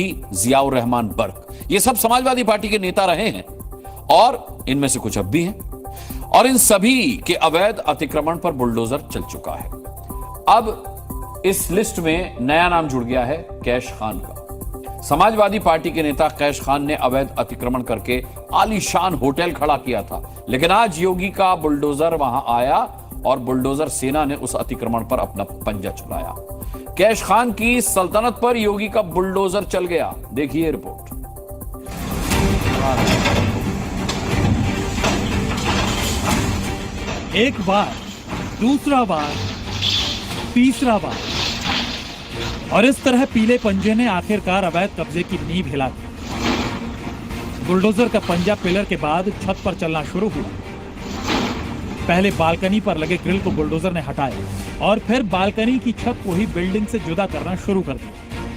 जियाउर रहमान बर्क, ये सब समाजवादी पार्टी के नेता रहे हैं और इनमें से कुछ अब भी हैं और इन सभी के अवैध अतिक्रमण पर बुलडोजर चल चुका है। अब इस लिस्ट में नया नाम जुड़ गया है कैश खान का। समाजवादी पार्टी के नेता कैश खान ने अवैध अतिक्रमण करके आलीशान होटल खड़ा किया था, लेकिन आज योगी का बुलडोजर वहां आया और बुलडोजर सेना ने उस अतिक्रमण पर अपना पंजा चलाया। कैश खान की सल्तनत पर योगी का बुलडोजर चल गया। देखिए रिपोर्ट। एक बार, दूसरा बार, तीसरा बार और इस तरह पीले पंजे ने आखिरकार अवैध कब्जे की नींव हिला दी। बुलडोजर का पंजा पिलर के बाद छत पर चलना शुरू हुआ। पहले बालकनी पर लगे ग्रिल को बुलडोजर ने हटाया और फिर बालकनी की छत को ही बिल्डिंग से जुदा करना शुरू कर दिया।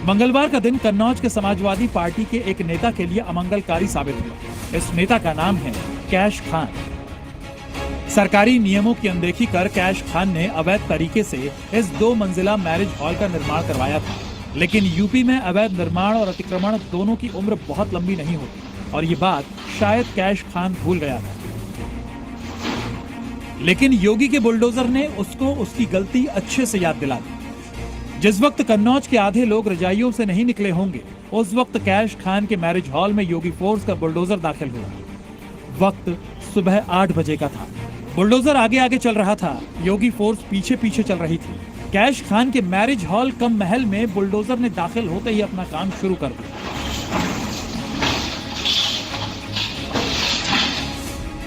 मंगलवार का दिन कन्नौज के समाजवादी पार्टी के एक नेता के लिए अमंगलकारी साबित हुआ। इस नेता का नाम है कैश खान। सरकारी नियमों की अनदेखी कर कैश खान ने अवैध तरीके से इस 2 मंजिला मैरिज हॉल का निर्माण करवाया था, लेकिन यूपी में अवैध निर्माण और अतिक्रमण दोनों की उम्र बहुत लंबी नहीं होती और ये बात शायद कैश खान भूल गया था। लेकिन योगी के बुलडोजर ने उसको उसकी गलती अच्छे से याद दिला दी। जिस वक्त कन्नौज के आधे लोग रजाइयों से नहीं निकले होंगे, उस वक्त कैश खान के मैरिज हॉल में योगी फोर्स का बुलडोजर दाखिल हुआ। वक्त सुबह 8 बजे का था। बुलडोजर आगे आगे चल रहा था, योगी फोर्स पीछे पीछे चल रही थी। कैश खान के मैरिज हॉल कम महल में बुलडोजर ने दाखिल होते ही अपना काम शुरू कर दिया।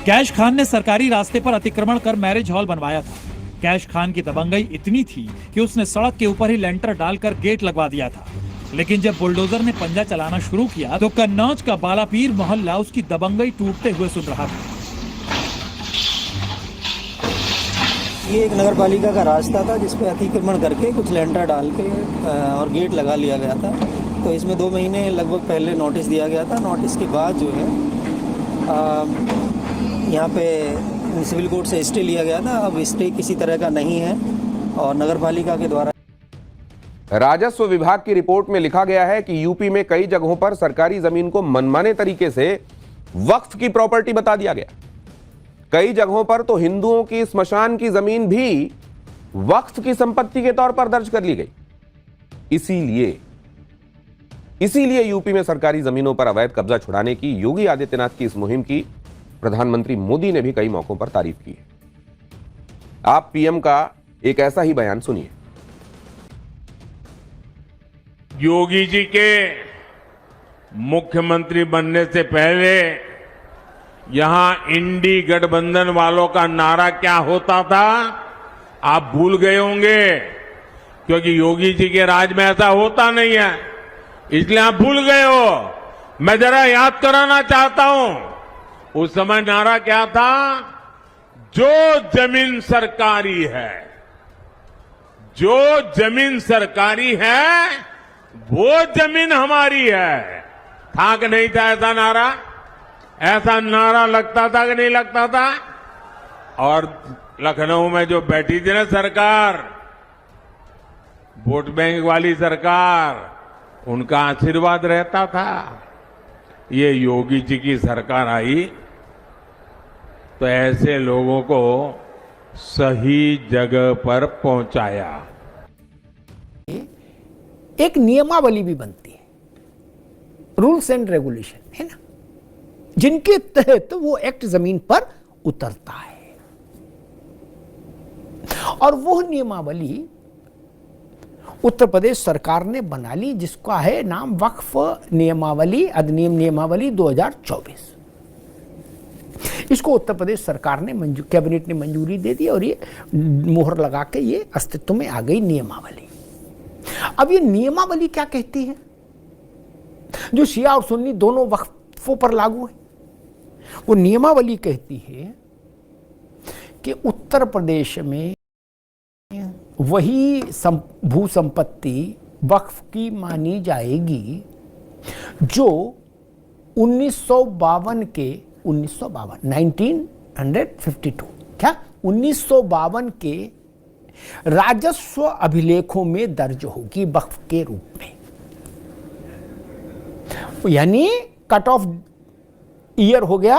कैश खान ने सरकारी रास्ते पर अतिक्रमण कर मैरिज हॉल बनवाया था। कैश खान की दबंगई इतनी थी कि उसने सड़क के ऊपर ही लेंटर डालकर गेट लगवा दिया था। लेकिन जब बुलडोजर ने पंजा चलाना शुरू किया तो कन्नौज का बालापीर मोहल्ला उसकी दबंगई टूटते हुए सुन रहा था। ये एक नगर पालिका का रास्ता था जिसपे अतिक्रमण करके कुछ लेंटर डाल के और गेट लगा लिया गया था। तो इसमें 2 महीने लगभग पहले नोटिस दिया गया था। नोटिस के बाद जो है यहाँ पे सिविल कोर्ट से स्टे लिया गया था। अब स्टे किसी तरह का नहीं है और नगर पालिका के द्वारा राजस्व विभाग की रिपोर्ट में लिखा गया है कि यूपी में कई जगहों पर सरकारी जमीन को मनमाने तरीके से वक्फ की प्रॉपर्टी बता दिया गया। कई जगहों पर तो हिंदुओं की स्मशान की जमीन भी वक्फ की संपत्ति के तौर पर दर्ज कर ली गई। इसीलिए यूपी में सरकारी जमीनों पर अवैध कब्जा छुड़ाने की योगी आदित्यनाथ की इस मुहिम की प्रधानमंत्री मोदी ने भी कई मौकों पर तारीफ की है। आप पीएम का एक ऐसा ही बयान सुनिए। योगी जी के मुख्यमंत्री बनने से पहले यहां इंडी गठबंधन वालों का नारा क्या होता था, आप भूल गए होंगे, क्योंकि योगी जी के राज में ऐसा होता नहीं है, इसलिए आप भूल गए हो। मैं जरा याद कराना चाहता हूं, उस समय नारा क्या था? जो जमीन सरकारी है, जो जमीन सरकारी है वो जमीन हमारी है। था कि नहीं था ऐसा नारा? ऐसा नारा लगता था कि नहीं लगता था? और लखनऊ में जो बैठी थी ना सरकार, वोट बैंक वाली सरकार, उनका आशीर्वाद रहता था। ये योगी जी की सरकार आई तो ऐसे लोगों को सही जगह पर पहुंचाया। एक नियमावली भी बनती है, रूल्स एंड रेगुलेशन है ना, जिनके तहत वो एक्ट जमीन पर उतरता है। और वो नियमावली उत्तर प्रदेश सरकार ने बना ली, जिसका है नाम वक्फ नियमावली, अधिनियम नियमावली 2024। इसको उत्तर प्रदेश सरकार ने कैबिनेट ने मंजूरी दे दी और ये मोहर लगा के ये अस्तित्व में आ गई नियमावली। अब ये नियमावली क्या कहती है, जो शिया और सुन्नी दोनों वक्फों पर लागू है? वो नियमावली कहती है कि उत्तर प्रदेश में वही भू संपत्ति वक्फ की मानी जाएगी जो 1952 के 1952 क्या 1952 के राजस्व अभिलेखों में दर्ज होगी वक्फ के रूप में। यानी कट ऑफ ईयर हो गया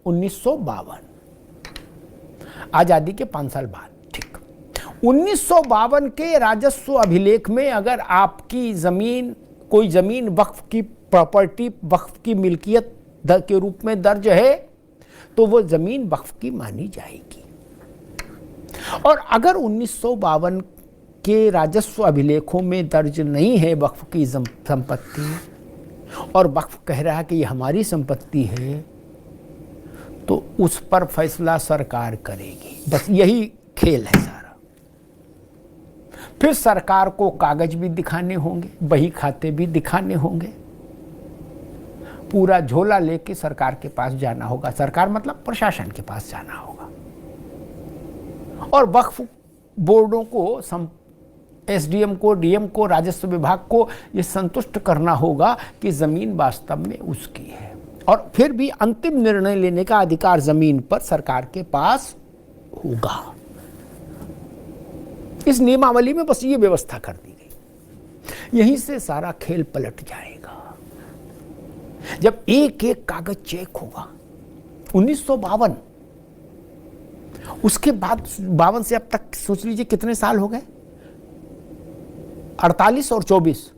1952, आजादी के 5 साल बाद। ठीक, 1952 के राजस्व अभिलेख में अगर आपकी जमीन, कोई जमीन वक्फ की प्रॉपर्टी, वक्फ की मिल्कियत के रूप में दर्ज है तो वो जमीन वक्फ की मानी जाएगी। और अगर 1952 के राजस्व अभिलेखों में दर्ज नहीं है वक्फ की संपत्ति और वक्फ कह रहा है कि ये हमारी संपत्ति है, तो उस पर फैसला सरकार करेगी। बस यही खेल है सारा। फिर सरकार को कागज भी दिखाने होंगे, बही खाते भी दिखाने होंगे, पूरा झोला लेके सरकार के पास जाना होगा। सरकार मतलब प्रशासन के पास जाना होगा और वक्फ बोर्डों को, एसडीएम को, डीएम को, राजस्व विभाग को ये संतुष्ट करना होगा कि जमीन वास्तव में उसकी है। और फिर भी अंतिम निर्णय लेने का अधिकार जमीन पर सरकार के पास होगा। इस नियमावली में बस ये व्यवस्था कर दी गई। यहीं से सारा खेल पलट जाएगा। जब एक एक कागज चेक होगा 1952, उसके बाद 52 से अब तक सोच लीजिए कितने साल हो गए, 48 और 24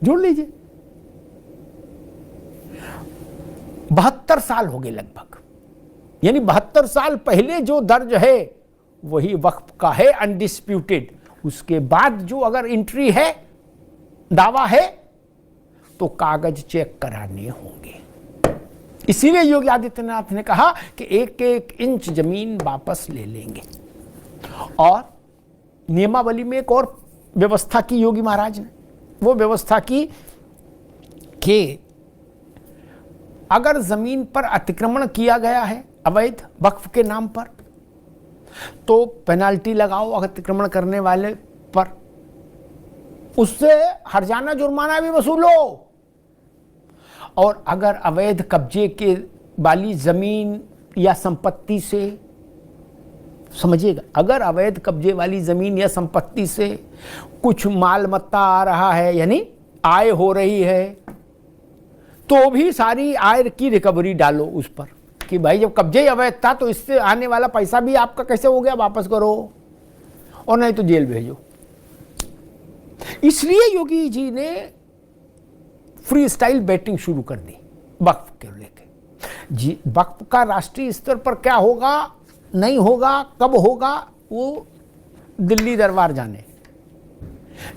जोड़ लीजिए, 72 साल हो गए लगभग। यानी 72 साल पहले जो दर्ज है वही वक्फ का है, अनडिस्प्यूटेड। उसके बाद जो अगर एंट्री है, दावा है, तो कागज चेक कराने होंगे। इसीलिए योगी आदित्यनाथ ने कहा कि 1-1 इंच जमीन वापस ले लेंगे। और नियमावली में एक और व्यवस्था की योगी महाराज ने, वो व्यवस्था की कि अगर जमीन पर अतिक्रमण किया गया है अवैध वक्फ के नाम पर, तो पेनाल्टी लगाओ अतिक्रमण करने वाले पर, उससे हर्जाना जुर्माना भी वसूलो। और अगर अवैध कब्जे के वाली जमीन या संपत्ति से, समझिएगा, अगर अवैध कब्जे वाली जमीन या संपत्ति से कुछ माल मत्ता आ रहा है, यानी आय हो रही है, तो भी सारी आय की रिकवरी डालो उस पर कि भाई जब कब्जे अवैध था तो इससे आने वाला पैसा भी आपका कैसे हो गया, वापस करो, और नहीं तो जेल भेजो। इसलिए योगी जी ने फ्री स्टाइल बैटिंग शुरू कर दी वक्फ के लेके। जी, वक्फ का राष्ट्रीय स्तर पर क्या होगा, नहीं होगा, कब होगा, वो दिल्ली दरबार जाने।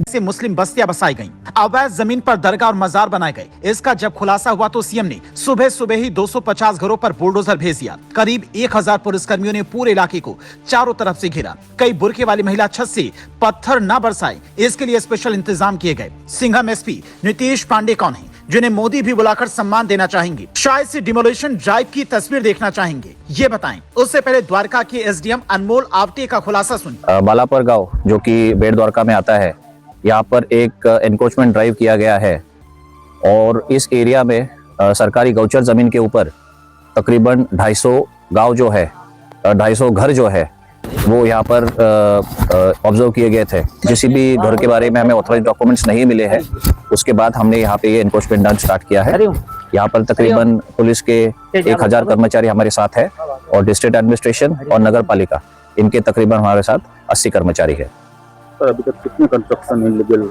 से मुस्लिम बस्तियां बसाई गईं, अवैध जमीन पर दरगाह और मजार बनाए गए। इसका जब खुलासा हुआ तो सीएम ने सुबह सुबह ही 250 घरों पर बुलडोजर भेज दिया। करीब 1000 पुलिसकर्मियों ने पूरे इलाके को चारों तरफ से घेरा। कई बुरके वाली महिला छत से पत्थर न बरसाए, इसके लिए स्पेशल इंतजाम किए गए। सिंघम एसपी नीतीश पांडे कौन है, जिन्हें मोदी भी बुलाकर सम्मान देना चाहेंगे, शायद से डिमोलिशन ड्राइव की तस्वीर देखना चाहेंगे, ये बताएं। उससे पहले द्वारका के एसडीएम अनमोल आवटे का खुलासा सुनिए। बालापर गांव जो कि बेट द्वारका में आता है, यहाँ पर एक एनक्रोचमेंट ड्राइव किया गया है और इस एरिया में सरकारी गौचर जमीन के ऊपर तकरीबन 250 गांव जो है, 250 घर जो है वो यहाँ पर ऑब्जर्व किए गए थे। किसी भी घर के बारे में हमें ऑथराइज डॉक्यूमेंट्स नहीं मिले हैं। उसके बाद हमने यहाँ पे ये एनक्रोचमेंट डन स्टार्ट किया है। यहाँ पर तकरीबन पुलिस के 1000 कर्मचारी हमारे साथ है और डिस्ट्रिक्ट एडमिनिस्ट्रेशन और नगर पालिका, इनके तकरीबन हमारे साथ 80 कर्मचारी है। अभी तक कितने कंस्ट्रक्शन इलीगल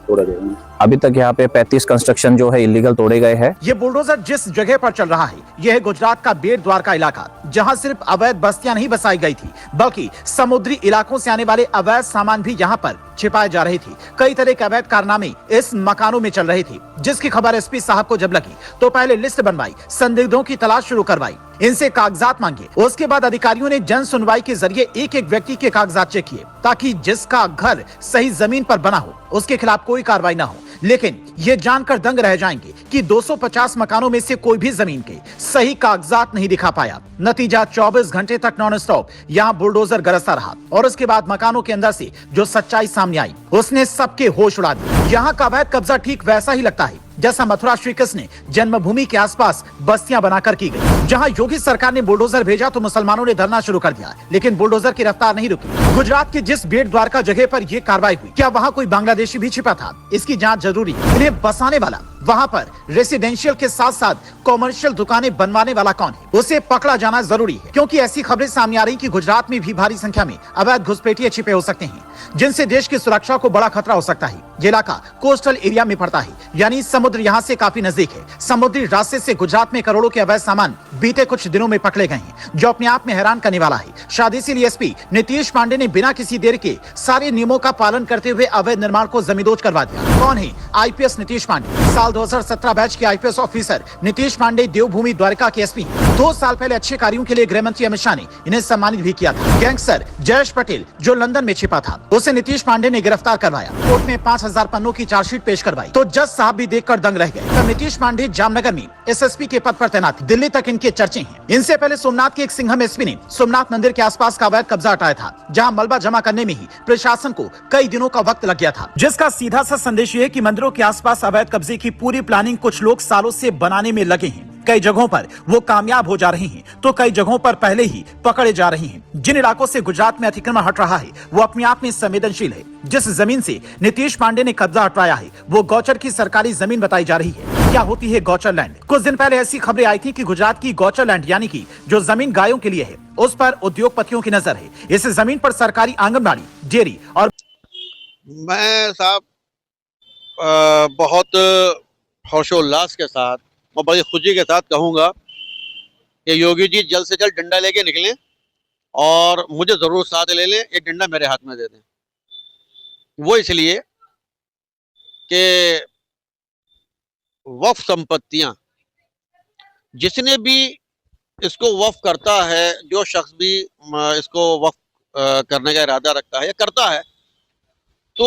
तोड़े गए हैं? अभी तक यहाँ पे 35 कंस्ट्रक्शन जो है इलीगल तोड़े गए हैं। ये बुलडोजर जिस जगह पर चल रहा है, यह है गुजरात का बेट द्वारका इलाका, जहां सिर्फ अवैध बस्तियां नहीं बसाई गई थी, बल्कि समुद्री इलाकों से आने वाले अवैध सामान भी यहां पर छिपाए जा रहे थे। कई तरह के अवैध कारनामे इस मकानों में चल रहे थे, जिसकी खबर एसपी साहब को जब लगी तो पहले लिस्ट बनवाई, संदिग्धों की तलाश शुरू करवाई, इनसे कागजात मांगे। उसके बाद अधिकारियों ने जन सुनवाई के जरिए एक एक व्यक्ति के कागजात चेक किए, ताकि जिसका घर सही जमीन पर बना हो उसके खिलाफ कोई कार्रवाई ना हो। लेकिन ये जानकर दंग रह जाएंगे कि 250 मकानों में से कोई भी जमीन के सही कागजात नहीं दिखा पाया। नतीजा 24 घंटे तक नॉन स्टॉप यहाँ बुलडोजर गरजता रहा और उसके बाद मकानों के अंदर से जो सच्चाई सामने आई उसने सबके होश उड़ा दिए। यहाँ का अवैध कब्जा ठीक वैसा ही लगता है जैसा मथुरा श्री कृष्ण ने जन्मभूमि के आसपास बस्तियां बनाकर की गई। जहां योगी सरकार ने बुलडोजर भेजा तो मुसलमानों ने धरना शुरू कर दिया, लेकिन बुलडोजर की रफ्तार नहीं रुकी। गुजरात के जिस बेट द्वारका जगह पर यह कार्रवाई हुई, क्या वहां कोई बांग्लादेशी भी छिपा था? इसकी जांच जरूरी। इन्हें बसाने वाला वहां पर रेसिडेंशियल के साथ साथ कॉमर्शियल दुकानें बनवाने वाला कौन है, उसे पकड़ा जाना जरूरी है, क्योंकि ऐसी खबरें सामने आ रही कि गुजरात में भी भारी संख्या में अवैध घुसपैठिए छिपे हो सकते हैं, जिनसे देश की सुरक्षा को बड़ा खतरा हो सकता है। ये इलाका कोस्टल एरिया में पड़ता है, यानी समुद्र यहाँ से काफी नजदीक है। समुद्री रास्ते से गुजरात में करोड़ों के अवैध सामान बीते कुछ दिनों में पकड़े गए हैं, जो अपने आप में हैरान करने वाला है। शायद इसीलिए एसपी नीतीश पांडे ने बिना किसी देर के सारे नियमों का पालन करते हुए अवैध निर्माण को जमींदोज करवा दिया। कौन है आईपीएस नीतीश पांडे? साल 2017 बैच के आईपीएस ऑफिसर नीतीश पांडे देवभूमि द्वारका के एसपी। 2 साल पहले अच्छे कार्यों के लिए गृह मंत्री अमित शाह ने इन्हें सम्मानित भी किया था। गैंगस्टर जयेश पटेल जो लंदन में छिपा था, उसे नीतीश पांडे ने गिरफ्तार करवाया। कोर्ट में 5000 पन्नों की चार्जशीट पेश करवाई तो जज साहब भी देखकर दंग रह गए। तब नीतीश पांडे जामनगर में एसएसपी के पद पर तैनात, दिल्ली तक इनके चर्चे हैं। इनसे पहले सोमनाथ के एक सिंघम एसपी ने सोमनाथ मंदिर के आसपास का अवैध कब्जा हटाया था, जहां मलबा जमा करने में ही प्रशासन को कई दिनों का वक्त लग गया था, जिसका सीधा सा संदेश ये है कि मंदिरों के आसपास अवैध कब्जे की पूरी प्लानिंग कुछ लोग सालों से बनाने में लगे हैं। कई जगहों पर वो कामयाब हो जा रहे हैं तो कई जगहों पर पहले ही पकड़े जा रहे हैं। जिन इलाकों से गुजरात में अतिक्रमण हट रहा है वो अपने आप में संवेदनशील है। जिस जमीन से नीतीश पांडे ने कब्जा हटवाया है वो गौचर की सरकारी जमीन बताई जा रही है। क्या होती है गौचर लैंड? कुछ दिन पहले ऐसी खबरें आई थी कि गुजरात की गौचर लैंड यानी कि जो जमीन गायों के लिए है, उस पर उद्योगपतियों की नजर है। इस जमीन पर सरकारी आंगनबाड़ी, डेयरी और मैं साहब बहुत हर्षोल्लास के साथ और बड़ी खुशी के साथ कहूँगा कि योगी जी जल्द से जल्द डंडा लेके निकलें और मुझे ज़रूर साथ ले लें, एक डंडा मेरे हाथ में दे दें। वो इसलिए कि वक्फ संपत्तियाँ जिसने भी इसको वक्फ करता है, जो शख्स भी इसको वक्फ करने का इरादा रखता है या करता है, तो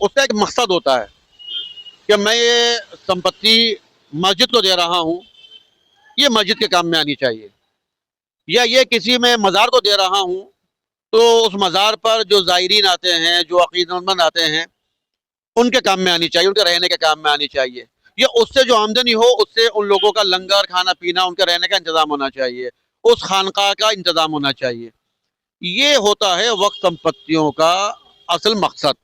उसका एक मकसद होता है कि मैं ये संपत्ति मस्जिद को दे रहा हूँ, ये मस्जिद के काम में आनी चाहिए, या ये किसी में मज़ार को दे रहा हूँ तो उस मज़ार पर जो ज़ायरीन आते हैं, जो अक़ीदतमंद आते हैं, उनके काम में आनी चाहिए, उनके रहने के काम में आनी चाहिए, या उससे जो आमदनी हो उससे उन लोगों का लंगर, खाना पीना, उनके रहने का इंतज़ाम होना चाहिए, उस खानका का इंतज़ाम होना चाहिए। ये होता है वक्फ संपत्तियों का असल मकसद।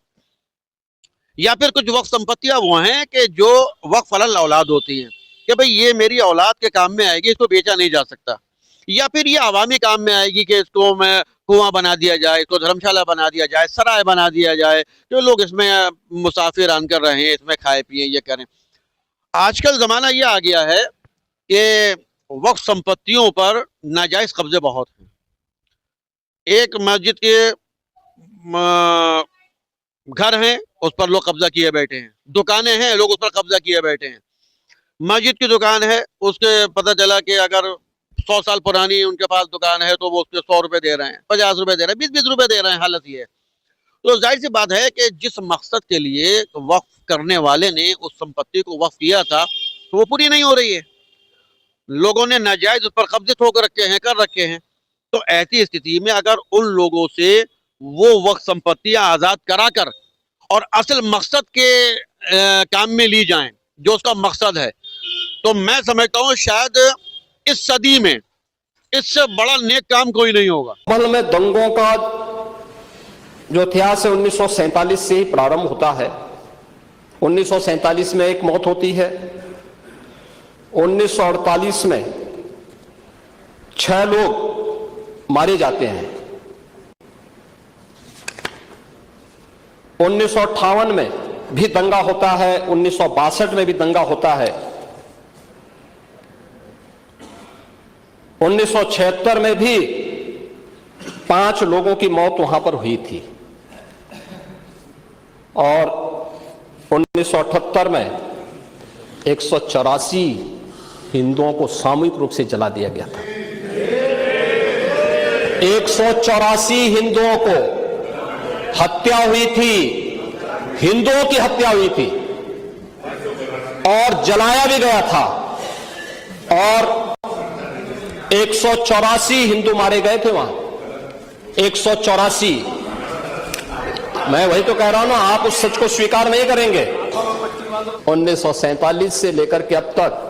या फिर कुछ वक्फ संपत्तियां वो हैं कि जो वक्फ अलल औलाद होती हैं कि भाई ये मेरी औलाद के काम में आएगी, इसको बेचा नहीं जा सकता, या फिर ये आवामी काम में आएगी कि इसको मैं कुआं बना दिया जाए, इसको धर्मशाला बना दिया जाए, सराय बना दिया जाए, तो लोग इसमें मुसाफिर आनकर रहें, इसमें खाए पिए, ये करें। आजकल ज़माना ये आ गया है कि वक्फ संपत्तियों पर नाजायज़ कब्जे बहुत हैं। एक मस्जिद के घर हैं, उस पर लोग कब्जा किए बैठे हैं, दुकानें हैं, लोग उस पर कब्जा किए बैठे हैं। मस्जिद की दुकान है, उसके पता चला कि अगर 100 साल पुरानी उनके पास दुकान है तो वो उसके 100 रुपए दे रहे हैं, 50 रुपए दे रहे हैं, 20-20 रुपए दे रहे हैं। हालत ये है, तो जाहिर सी बात है कि जिस मकसद के लिए वक्फ करने वाले ने उस संपत्ति को वक्फ किया था तो वो पूरी नहीं हो रही है, लोगों ने नाजायज उस पर कब्जे ठोक रखे हैं, कर रखे हैं। तो ऐसी स्थिति में अगर उन लोगों से वो वक्फ संपत्तियां आज़ाद कराकर और असल मकसद के काम में ली जाएं, जो उसका मकसद है, तो मैं समझता हूँ शायद इस सदी में इससे बड़ा नेक काम कोई नहीं होगा। अमल में दंगों का जो इतिहास है 1947 से ही प्रारंभ होता है। 1947 में एक मौत होती है, 1948 में 6 लोग मारे जाते हैं, 1958 में भी दंगा होता है, 1962 में भी दंगा होता है, 1976 में भी 5 लोगों की मौत वहां पर हुई थी, और 1978 में 184 हिंदुओं को सामूहिक रूप से जला दिया गया था। 184 हिंदुओं को हत्या हुई थी, हिंदुओं की हत्या हुई थी और जलाया भी गया था, और 184 हिंदू मारे गए थे वहां, 184। मैं वही तो कह रहा हूं ना, आप उस सच को स्वीकार नहीं करेंगे। 1947 से लेकर के अब तक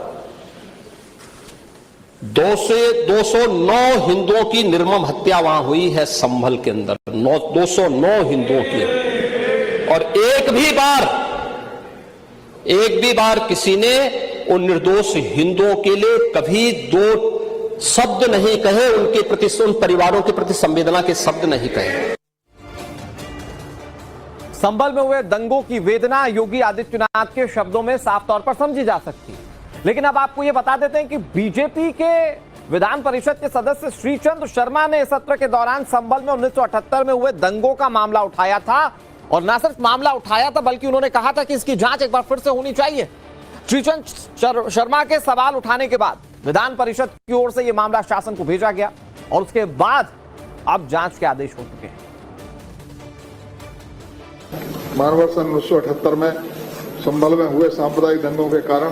209 हिंदुओं की निर्मम हत्या वहां हुई है संभल के अंदर, 209 हिंदुओं की, और एक भी बार एक भी बार किसी ने उन निर्दोष हिंदुओं के लिए कभी दो शब्द नहीं कहे, उनके प्रति, उन परिवारों के प्रति संवेदना के शब्द नहीं कहे। संभल में हुए दंगों की वेदना योगी आदित्यनाथ के शब्दों में साफ तौर पर समझी जा सकती है। लेकिन अब आपको यह बता देते हैं कि बीजेपी के विधान परिषद के सदस्य श्रीचंद शर्मा ने सत्र के दौरान संभल में 1978 में हुए दंगों का मामला उठाया था, और न सिर्फ मामला उठाया था बल्कि उन्होंने कहा था कि इसकी जांच एक बार फिर से होनी चाहिए। श्रीचंद शर्मा के सवाल उठाने के बाद विधान परिषद की ओर से यह मामला शासन को भेजा गया और उसके बाद अब जांच के आदेश हो चुके हैं। मानवर्ष 1978 में संभल में हुए सांप्रदायिक दंगों के कारण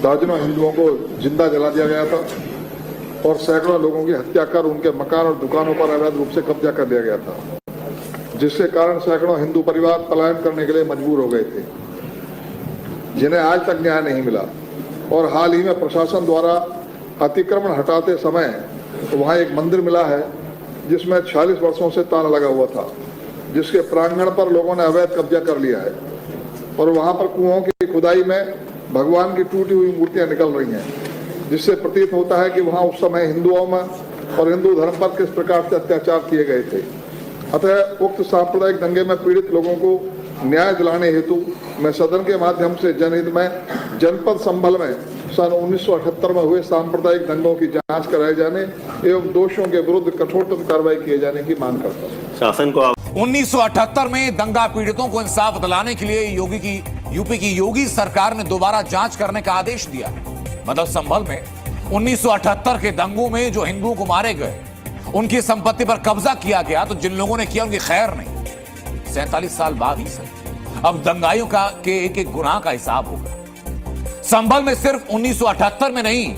दर्जनों हिंदुओं को जिंदा जला दिया गया था और सैकड़ों लोगों की हत्या कर उनके मकान और दुकानों पर अवैध रूप से कब्जा कर लिया गया था, जिसके कारण सैकड़ों हिंदू परिवार पलायन करने के लिए मजबूर हो गए थे, जिन्हें आज तक न्याय नहीं मिला। और हाल ही में प्रशासन द्वारा अतिक्रमण हटाते समय वहां एक मंदिर मिला है जिसमें 46 वर्षों से ताला लगा हुआ था, जिसके प्रांगण पर लोगों ने अवैध कब्जा कर लिया है और वहां पर कुओं की खुदाई में भगवान की टूटी हुई मूर्तियां निकल रही हैं, जिससे प्रतीत होता है कि वहां उस समय हिंदुओं में और हिंदू धर्म पर किस प्रकार से अत्याचार किए गए थे। अतः उक्त सांप्रदायिक दंगे में पीड़ित लोगों को न्याय दिलाने हेतु मैं सदन के माध्यम से जनहित में जनपद संभल में सन 1978 में हुए सांप्रदायिक दंगों की जांच कराए जाने एवं दोषियों के विरुद्ध कठोरतम कार्रवाई किए जाने की मांग करता हूँ। शासन को 1978 में दंगा पीड़ितों को इंसाफ दिलाने के लिए यूपी की योगी सरकार ने दोबारा जांच करने का आदेश दिया। मतलब संभल में 1978 के दंगों में जो हिंदुओं को मारे गए, उनकी संपत्ति पर कब्जा किया गया, तो जिन लोगों ने किया उनकी खैर नहीं। 47 साल बाद ही सही अब दंगाइयों के एक एक गुनाह का हिसाब होगा। संभल में सिर्फ 1978 में नहीं,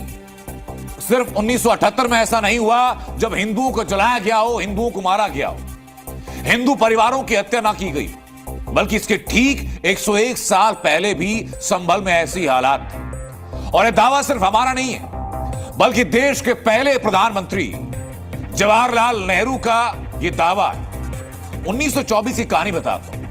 सिर्फ 1978 में ऐसा नहीं हुआ जब हिंदुओं को जलाया गया हो, हिंदुओं को मारा गया हो, हिंदू परिवारों की हत्या ना की गई, बल्कि इसके ठीक 101 साल पहले भी संभल में ऐसी हालात थी। और यह दावा सिर्फ हमारा नहीं है, बल्कि देश के पहले प्रधानमंत्री जवाहरलाल नेहरू का यह दावा है। 1924 की कहानी बताता हूं।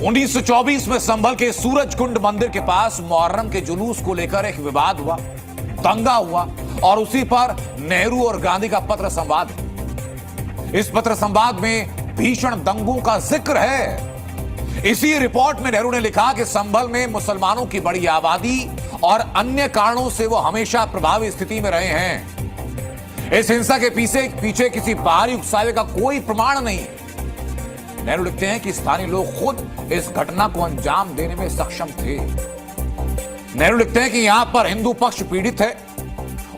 1924 में संभल के सूरजकुंड मंदिर के पास मुहर्रम के जुलूस को लेकर एक विवाद हुआ, दंगा हुआ, और उसी पर नेहरू और गांधी का पत्र संवाद है। इस पत्र संवाद में भीषण दंगों का जिक्र है। इसी रिपोर्ट में नेहरू ने लिखा कि संभल में मुसलमानों की बड़ी आबादी और अन्य कारणों से वो हमेशा प्रभावी स्थिति में रहे हैं। इस हिंसा के पीछे किसी बाहरी उकसावे का कोई प्रमाण नहीं। नेहरू लिखते हैं कि स्थानीय लोग खुद इस घटना को अंजाम देने में सक्षम थे। नेहरू लिखते हैं कि यहां पर हिंदू पक्ष पीड़ित है,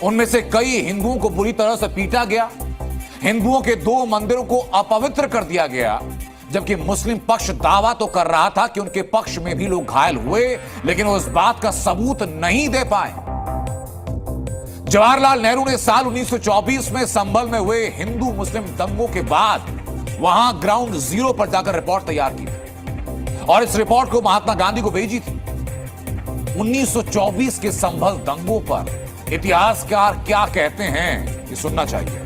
उनमें से कई हिंदुओं को बुरी तरह से पीटा गया, हिंदुओं के 2 मंदिरों को अपवित्र कर दिया गया, जबकि मुस्लिम पक्ष दावा तो कर रहा था कि उनके पक्ष में भी लोग घायल हुए, लेकिन वो इस बात का सबूत नहीं दे पाए। जवाहरलाल नेहरू ने साल 1924 में संभल में हुए हिंदू मुस्लिम दंगों के बाद वहां ग्राउंड जीरो पर जाकर रिपोर्ट तैयार की और इस रिपोर्ट को महात्मा गांधी को भेजी थी। 1924 के संभल दंगों पर इतिहासकार क्या कहते हैं, ये सुनना चाहिए।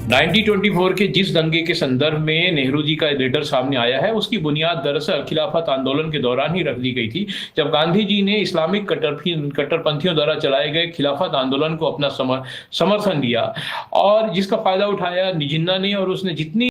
1924 के जिस दंगे के संदर्भ में नेहरू जी का लेटर सामने आया है, उसकी बुनियाद दरअसल खिलाफत आंदोलन के दौरान ही रख दी गई थी, जब गांधी जी ने इस्लामिक कट्टरपंथियों द्वारा चलाए गए खिलाफत आंदोलन को अपना समर्थन दिया और जिसका फायदा उठाया जिन्ना ने, और उसने जितनी